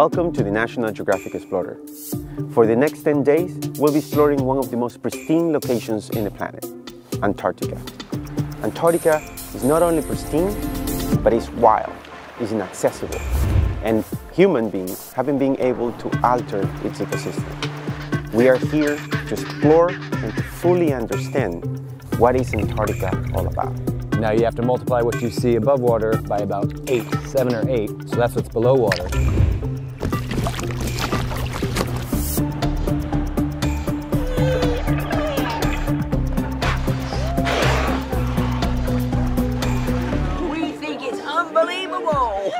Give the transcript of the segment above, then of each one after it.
Welcome to the National Geographic Explorer. For the next 10 days, we'll be exploring one of the most pristine locations in the planet, Antarctica. Antarctica is not only pristine, but it's wild, it's inaccessible, and human beings haven't been able to alter its ecosystem. We are here to explore and to fully understand what is Antarctica all about. Now you have to multiply what you see above water by about 7 or 8, so that's what's below water. We think it's unbelievable!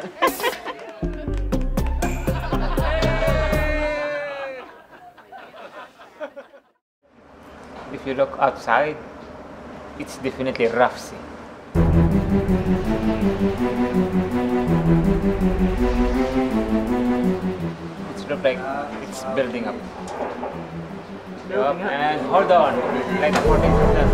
If you look outside, it's definitely rough sea. It looks like it's building up. And hold on, like 14 meters.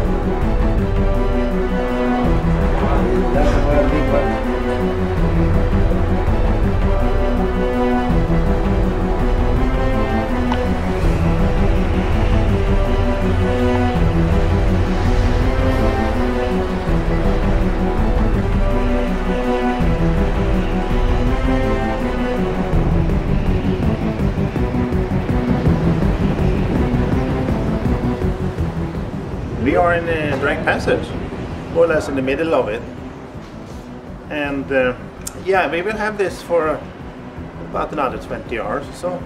We are in the Drake Passage, more or less in the middle of it, and yeah, we will have this for about another 20 hours or so.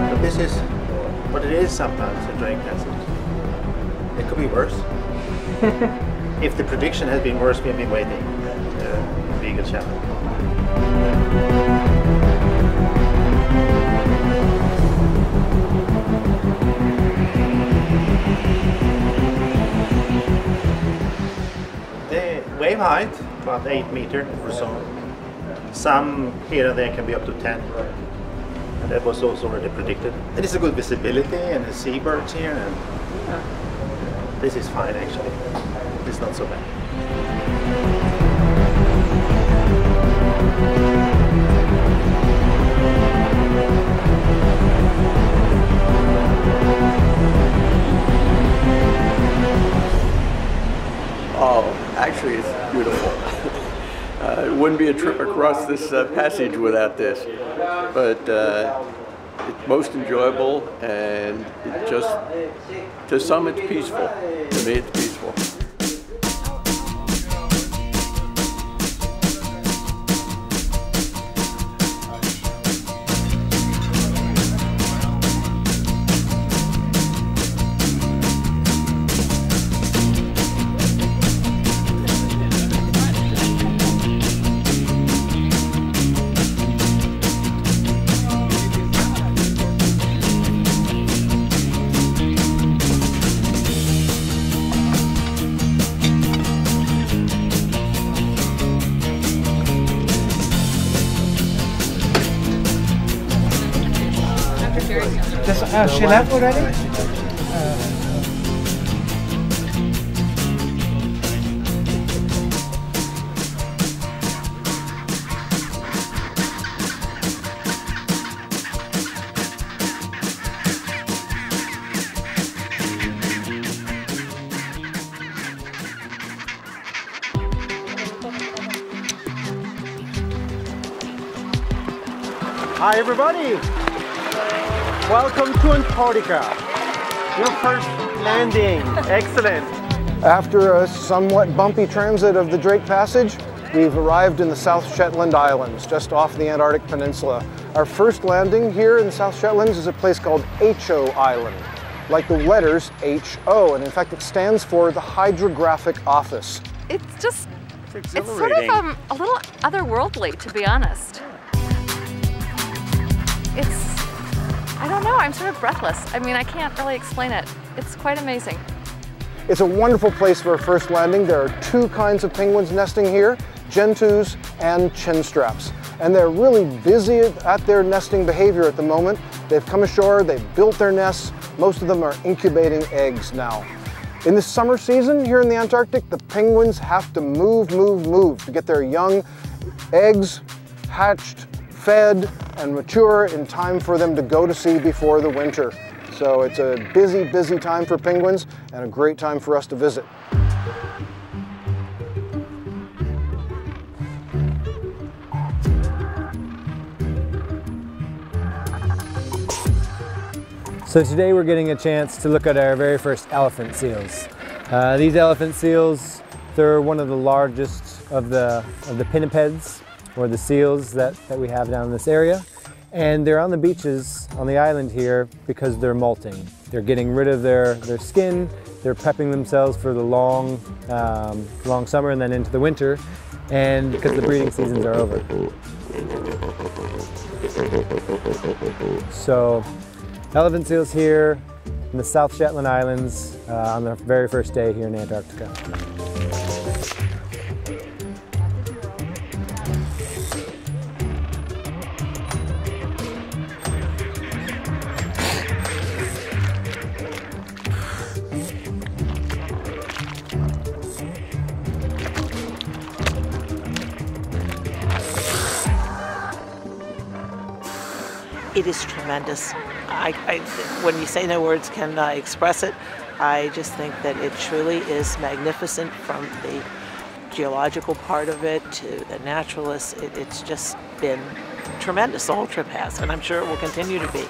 But this is what it is sometimes, the Drake Passage. It could be worse. If the prediction has been worse, we've been waiting. Beagle Channel. The wave height, about 8 meters or so. Some here and there can be up to 10. And that was also already predicted. It is a good visibility and the seabirds here. And this is fine actually. It's not so bad. Oh, actually it's beautiful. It wouldn't be a trip across this passage without this. But it's most enjoyable, and it just, to some it's peaceful. To me it's peaceful. She left already? Hi everybody! Welcome to Antarctica. Your first landing. Excellent. After a somewhat bumpy transit of the Drake Passage, we've arrived in the South Shetland Islands, just off the Antarctic Peninsula. Our first landing here in the South Shetlands is a place called H.O. Island, like the letters H.O., and in fact it stands for the Hydrographic Office. It's sort of a little otherworldly, to be honest. I don't know, I'm sort of breathless. I mean, I can't really explain it. It's quite amazing. It's a wonderful place for a first landing. There are two kinds of penguins nesting here, gentoos and chinstraps. and they're really busy at their nesting behavior at the moment. They've come ashore, they've built their nests. Most of them are incubating eggs now. In the summer season here in the Antarctic, the penguins have to move to get their young eggs hatched, fed, and mature in time for them to go to sea before the winter. So it's a busy time for penguins and a great time for us to visit. So today we're getting a chance to look at our very first elephant seals. These elephant seals, they're one of the largest of the pinnipeds, or the seals that we have down in this area. And they're on the beaches on the island here because they're molting. They're getting rid of their skin, they're prepping themselves for the long summer and then into the winter, and because the breeding seasons are over. So, elephant seals here in the South Shetland Islands on the very first day here in Antarctica. It is tremendous. When you say no words can express it, I just think that it truly is magnificent, from the geological part of it to the naturalists. It's just been tremendous, the whole trip has, and I'm sure it will continue to be.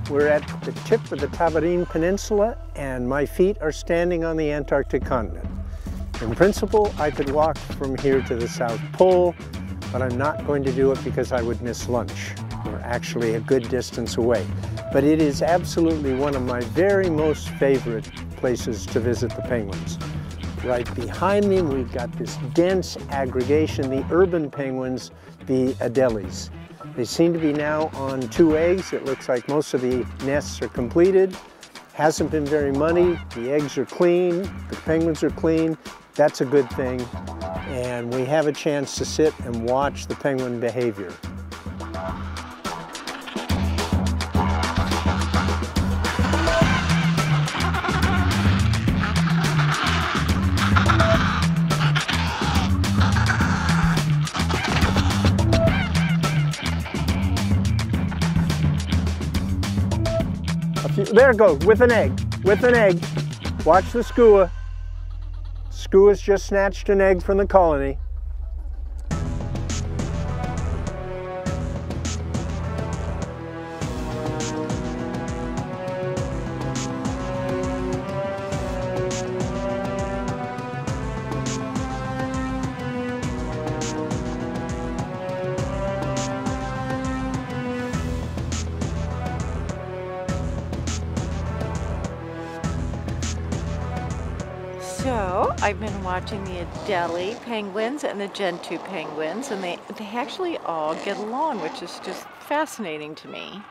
We're at the tip of the Tabarine Peninsula, and my feet are standing on the Antarctic continent. In principle, I could walk from here to the South Pole, but I'm not going to do it because I would miss lunch. We're actually a good distance away. But it is absolutely one of my very most favorite places to visit the penguins. Right behind me, we've got this dense aggregation, the urban penguins, the Adelies. They seem to be now on 2 eggs. It looks like most of the nests are completed. Hasn't been very muddy. The eggs are clean. The penguins are clean. That's a good thing. And we have a chance to sit and watch the penguin behavior. There it goes, with an egg, with an egg. Watch the skua. Skua's just snatched an egg from the colony. So I've been watching the Adelie penguins and the Gentoo penguins, and they actually all get along, which is just fascinating to me.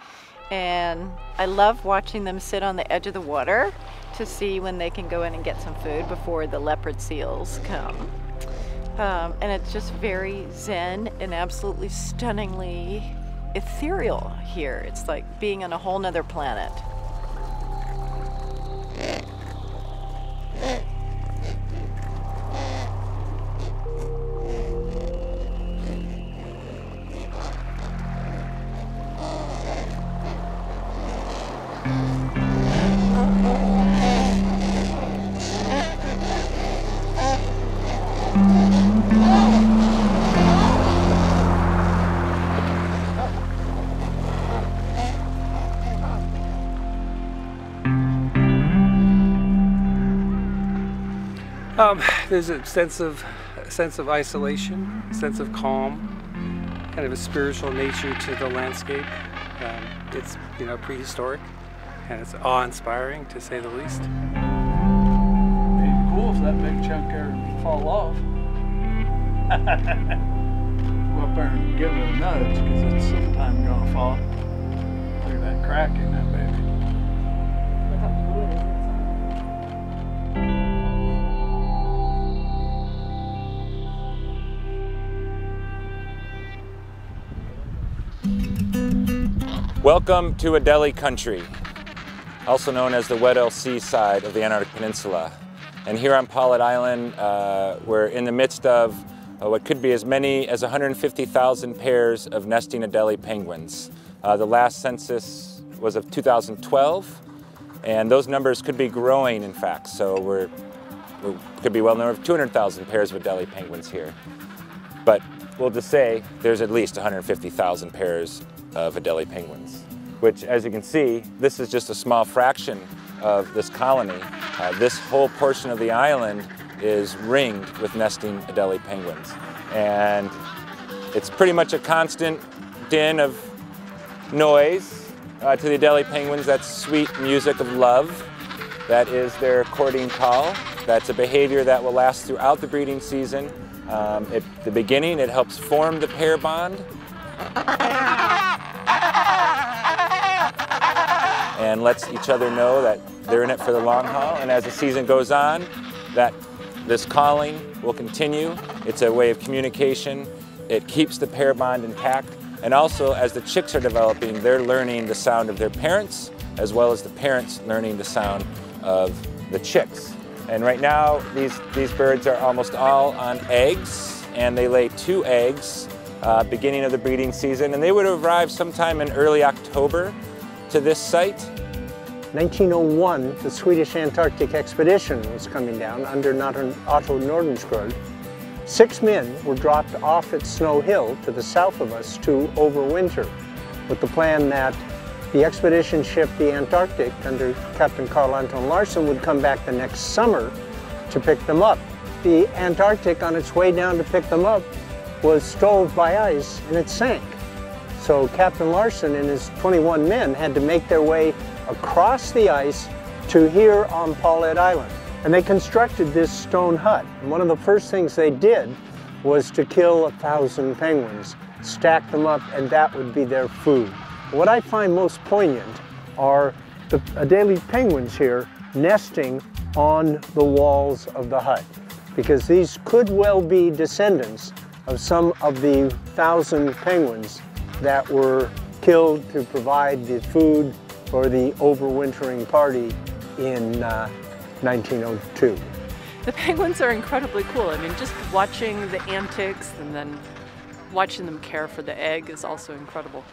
And I love watching them sit on the edge of the water to see when they can go in and get some food before the leopard seals come. And it's just very zen and absolutely stunningly ethereal here. It's like being on a whole nother planet. There's a sense of isolation, a sense of calm, kind of a spiritual nature to the landscape. It's, you know, prehistoric, and it's awe-inspiring to say the least. It'd be cool if that big chunk there would fall off. Go up there and give it a nudge, because it's sometime gonna fall. Look at that crack in that baby. Look how blue it is inside. Welcome to Adelie Country, also known as the Weddell Sea side of the Antarctic Peninsula. And here on Paulet Island, we're in the midst of what could be as many as 150,000 pairs of nesting Adelie penguins. The last census was of 2012, and those numbers could be growing, in fact. So we could be well over 200,000 pairs of Adelie penguins here. But we'll just say there's at least 150,000 pairs of Adelie penguins, which, as you can see, this is just a small fraction of this colony. This whole portion of the island is ringed with nesting Adelie penguins. And it's pretty much a constant din of noise to the Adelie penguins. That's sweet music of love. That is their courting call. That's a behavior that will last throughout the breeding season. At the beginning, it helps form the pair bond. And lets each other know that they're in it for the long haul. And as the season goes on, that this calling will continue. It's a way of communication. It keeps the pair bond intact. And also, as the chicks are developing, they're learning the sound of their parents, as well as the parents learning the sound of the chicks. And right now, these birds are almost all on eggs, and they lay 2 eggs beginning of the breeding season. And they would arrive sometime in early October to this site. 1901, the Swedish Antarctic expedition was coming down under Otto Nordenskjöld. 6 men were dropped off at Snow Hill to the south of us to overwinter, with the plan that the expedition ship, the Antarctic, under Captain Carl Anton Larsen, would come back the next summer to pick them up. The Antarctic, on its way down to pick them up, was stove by ice and it sank. So Captain Larsen and his 21 men had to make their way across the ice to here on Paulet Island. And they constructed this stone hut. And one of the first things they did was to kill 1,000 penguins, stack them up, and that would be their food. What I find most poignant are the Adelie penguins here nesting on the walls of the hut, because these could well be descendants of some of the 1,000 penguins that were killed to provide the food for the overwintering party in 1902. The penguins are incredibly cool. I mean, just watching the antics and then watching them care for the egg is also incredible.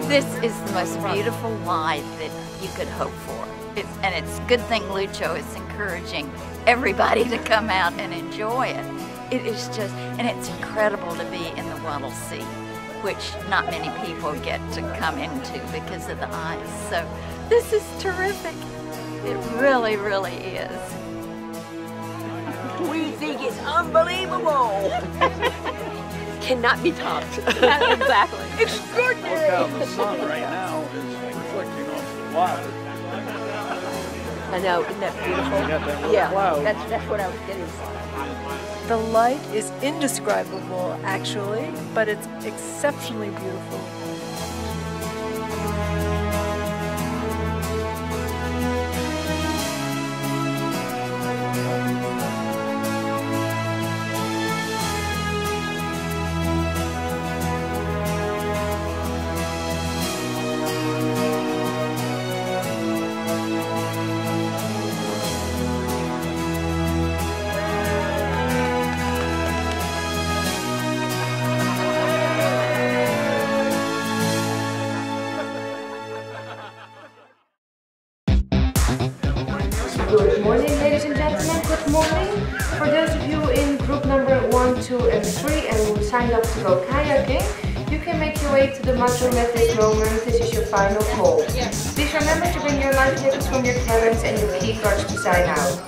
This is the most beautiful life that you could hope for. And it's a good thing Lucho is encouraging everybody to come out and enjoy it. It is just, and it's incredible to be in the Weddell Sea, which not many people get to come into because of the ice. So this is terrific. It really, really is. We think it's unbelievable. Cannot be topped. Exactly. Look Extraordinary. how the sun right now is reflecting off the water. I know, isn't that beautiful? You got that little Yeah, cloud. that's what I was getting. The light is indescribable, actually, but it's exceptionally beautiful. Good morning, ladies and gentlemen. Good morning. For those of you in group number 1, 2 and 3 and who signed up to go kayaking, you can make your way to the mud room at this moment. This is your final call. Please remember to bring your life jackets from your cabins and your key cards to sign out.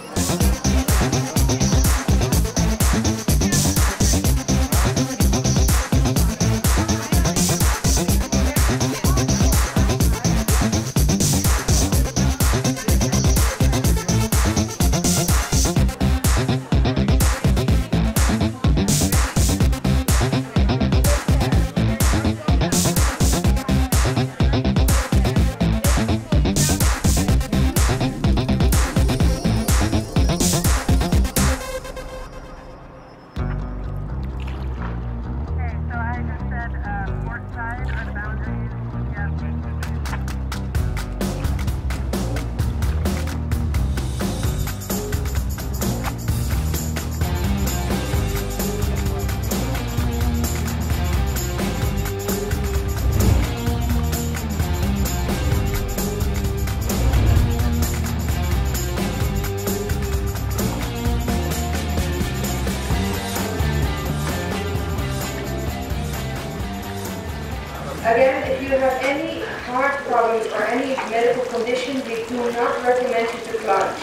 Again, if you have any heart problems or any medical condition, we do not recommend you to plunge.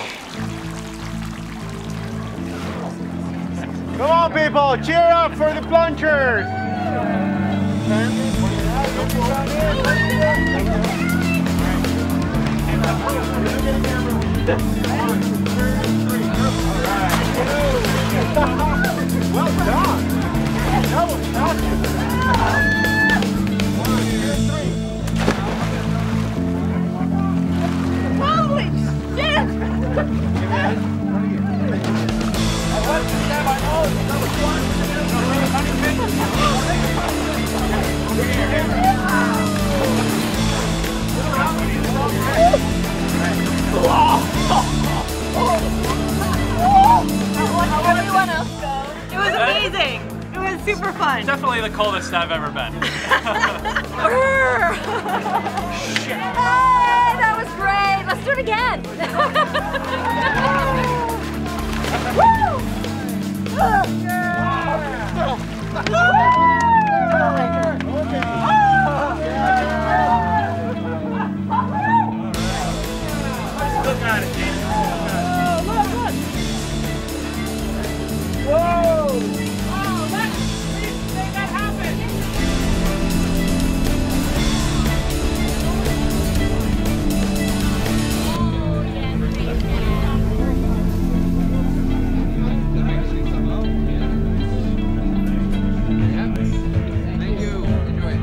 Come on, people, cheer up for the plungers! Well done! That was awesome. Holy shit! Everyone else go. It was amazing. It was super fun. Definitely the coldest I've ever been. Hey, that was great. Let's do it again. Look at it, Jason. Whoa! Oh, let's make that happen! Thank you. Enjoy it.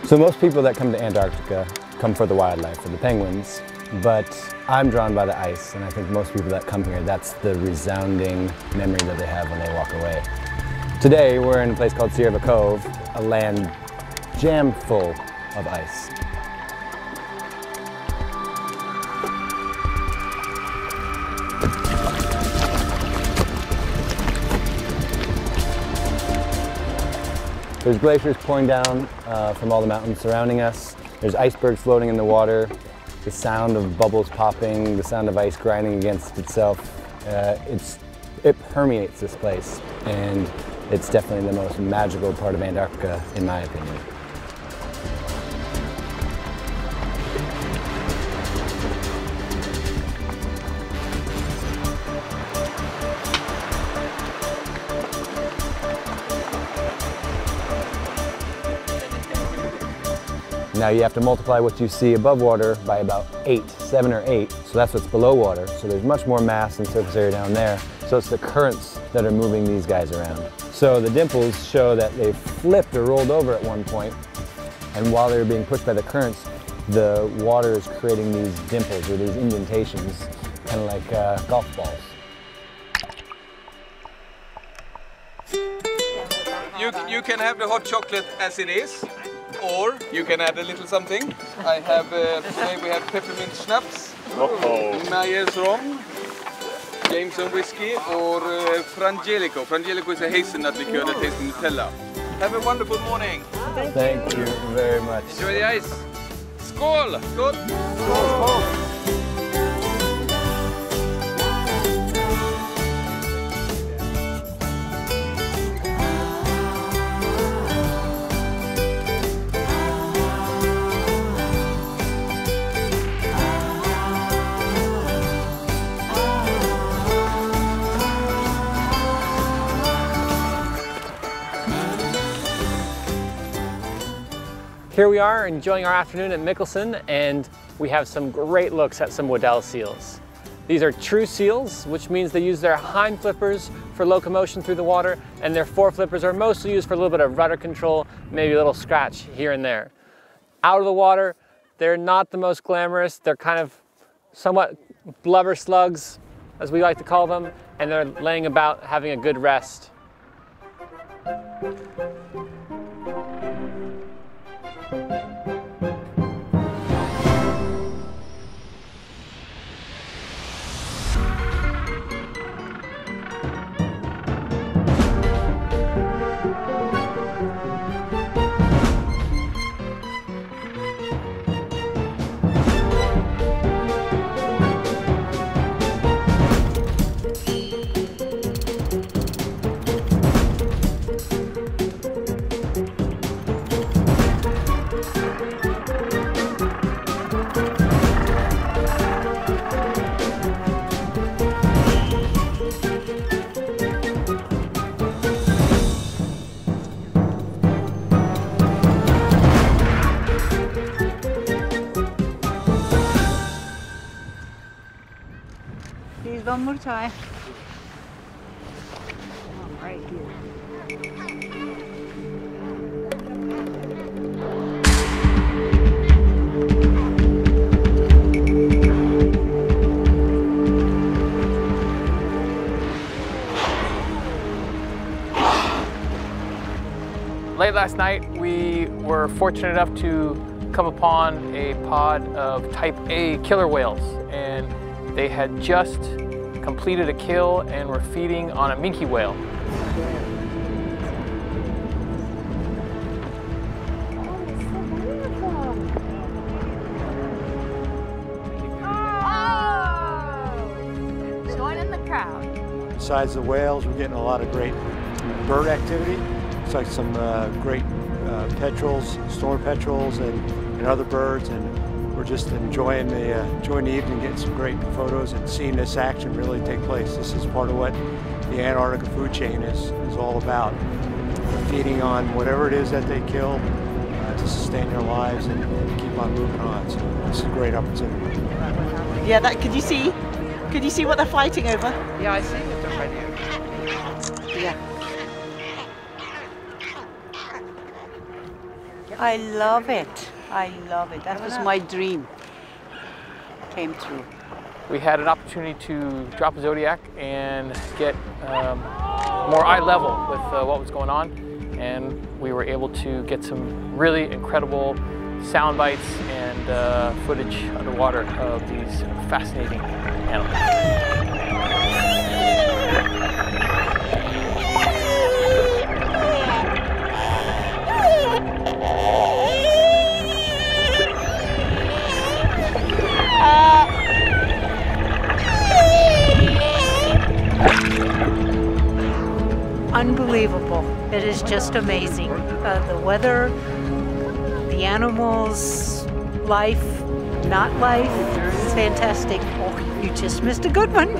So most people that come to Antarctica come for the wildlife, for the penguins, but I'm drawn by the ice, and I think most people that come here, that's the resounding memory that they have when they walk away. Today, we're in a place called Sierra Cove, a land jam full of ice. There's glaciers pouring down from all the mountains surrounding us. There's icebergs floating in the water, the sound of bubbles popping, the sound of ice grinding against itself. It's it permeates this place, and it's definitely the most magical part of Antarctica, in my opinion. Now you have to multiply what you see above water by about 7 or 8, so that's what's below water. So there's much more mass and surface area down there. So it's the currents that are moving these guys around. So the dimples show that they flipped or rolled over at one point, and while they were being pushed by the currents, the water is creating these dimples or these indentations, kind of like golf balls. You can have the hot chocolate as it is, or you can add a little something. I have, today we have peppermint schnapps, Myers rum, Jameson whiskey, or Frangelico. Frangelico is a hazelnut liqueur that tastes Nutella. Have a wonderful morning. Thank you very much. Enjoy the ice. Skål! Skål! Skål! Here we are enjoying our afternoon at Mikkelsen, and we have some great looks at some Weddell seals. These are true seals, which means they use their hind flippers for locomotion through the water, and their fore flippers are mostly used for a little bit of rudder control, maybe a little scratch here and there. Out of the water, they're not the most glamorous. They're kind of somewhat blubber slugs, as we like to call them, and they're laying about having a good rest. Please, one more time. Oh, right here. Late last night, we were fortunate enough to come upon a pod of type A killer whales, and they had just completed a kill and were feeding on a minke whale. Oh! Join in the crowd. Besides the whales, we're getting a lot of great bird activity. It's like some great petrels, storm petrels, and other birds, and we're just enjoying the evening, getting some great photos and seeing this action really take place. This is part of what the Antarctica food chain is all about. Feeding on whatever it is that they kill to sustain their lives and keep on moving on. So this is a great opportunity. Yeah, could you see what they're fighting over? Yeah, I see what they're fighting over. Yeah. I love it. I love it. That was my dream. Came true. We had an opportunity to drop a Zodiac and get more eye level with what was going on, and we were able to get some really incredible sound bites and footage underwater of these fascinating animals. unbelievable. It is just amazing. The weather, the animals, life, not life, it's fantastic. Oh, you just missed a good one.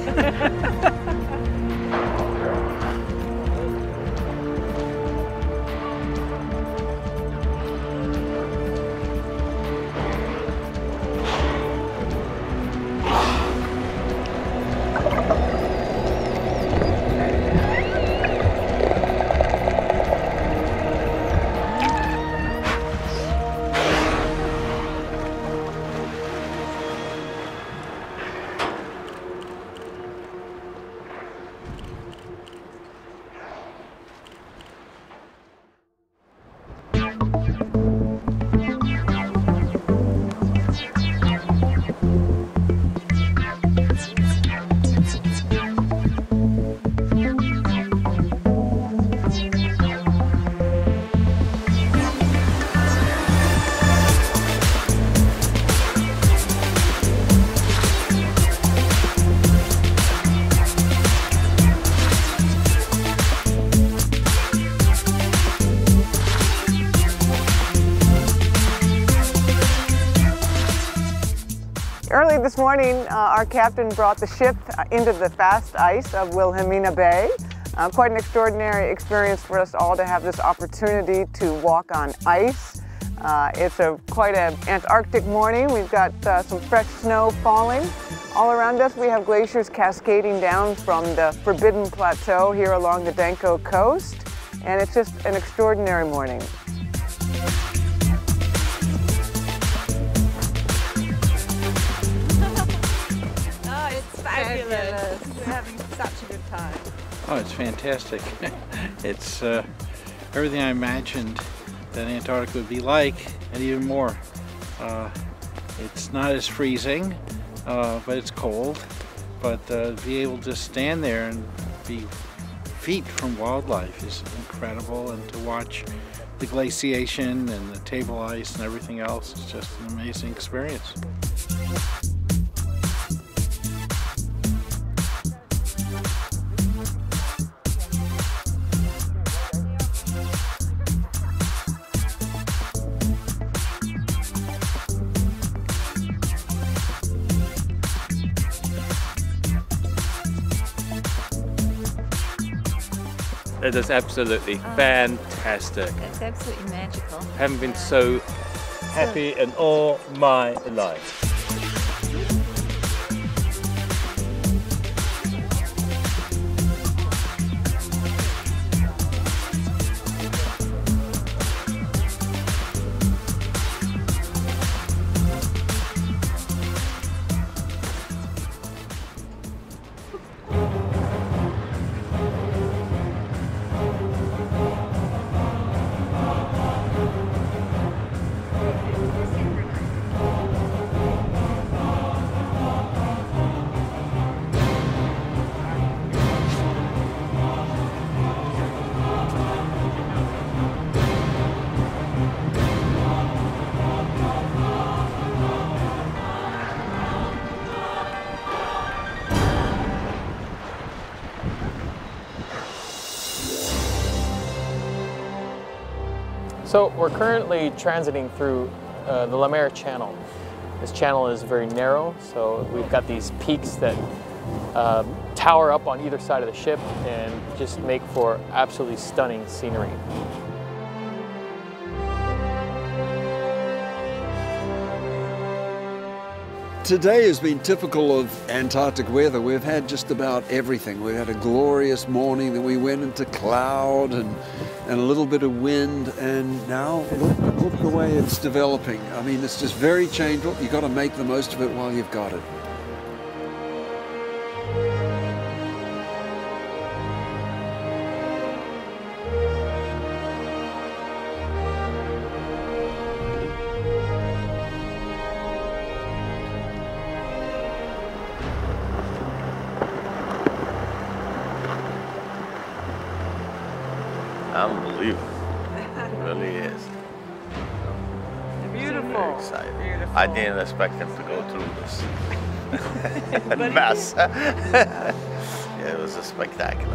Early this morning, our captain brought the ship into the fast ice of Wilhelmina Bay. Quite an extraordinary experience for us all to have this opportunity to walk on ice. It's quite an Antarctic morning. We've got some fresh snow falling. All around us we have glaciers cascading down from the Forbidden Plateau here along the Danko coast. And it's just an extraordinary morning. Fabulous. We're having such a good time. Oh, it's fantastic. It's everything I imagined that Antarctica would be like, and even more. It's not as freezing, but it's cold. But to be able to stand there and be feet from wildlife is incredible, and to watch the glaciation and the table ice and everything else is just an amazing experience. It is absolutely fantastic. It's absolutely magical. I haven't been so happy in all my life. So we're currently transiting through the Lemaire Channel. This channel is very narrow, so we've got these peaks that tower up on either side of the ship and just make for absolutely stunning scenery. Today has been typical of Antarctic weather. We've had just about everything. We've had a glorious morning, then we went into cloud and a little bit of wind, and now look the way it's developing. I mean, it's just very changeable. You've got to make the most of it while you've got it. Unbelievable. It really is. Beautiful. Very excited. Beautiful. I didn't expect them to go through this mess. Yeah, it was a spectacular.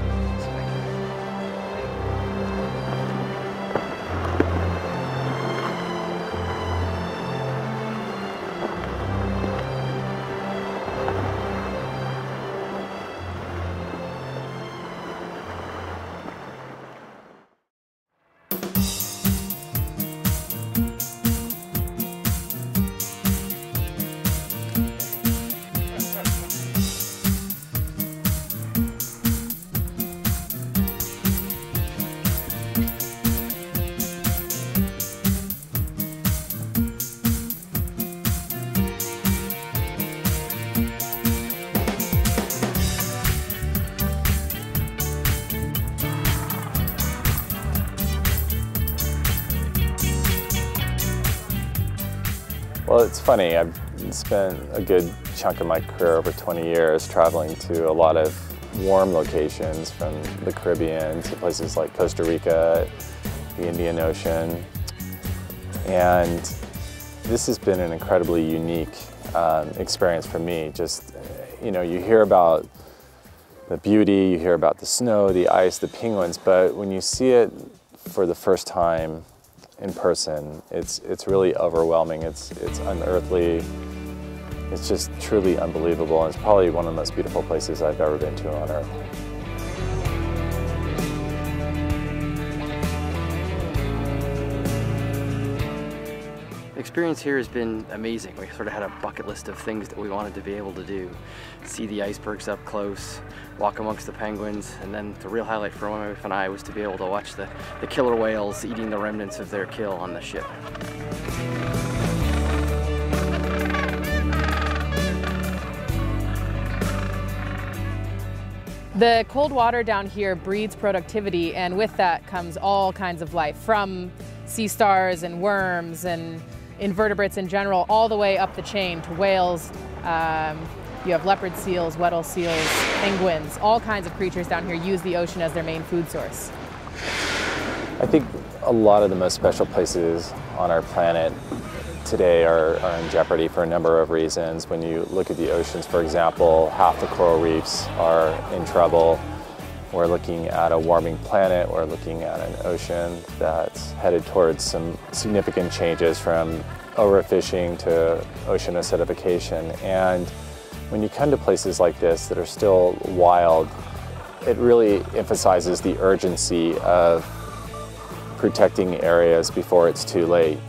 Well, it's funny. I've spent a good chunk of my career, over 20 years, traveling to a lot of warm locations, from the Caribbean to places like Costa Rica, the Indian Ocean. And this has been an incredibly unique experience for me. Just, you know, you hear about the beauty, you hear about the snow, the ice, the penguins, but when you see it for the first time in person, it's really overwhelming. It's unearthly. It's just truly unbelievable. And it's probably one of the most beautiful places I've ever been to on Earth. The experience here has been amazing. We sort of had a bucket list of things that we wanted to be able to do. See the icebergs up close, walk amongst the penguins, and then the real highlight for my wife and I was to be able to watch the killer whales eating the remnants of their kill on the ship. The cold water down here breeds productivity, and with that comes all kinds of life, from sea stars and worms and invertebrates in general, all the way up the chain to whales. You have leopard seals, Weddell seals, penguins, all kinds of creatures down here use the ocean as their main food source. I think a lot of the most special places on our planet today are in jeopardy for a number of reasons. When you look at the oceans, for example, half the coral reefs are in trouble. We're looking at a warming planet. We're looking at an ocean that's headed towards some significant changes, from overfishing to ocean acidification. And when you come to places like this that are still wild, it really emphasizes the urgency of protecting areas before it's too late.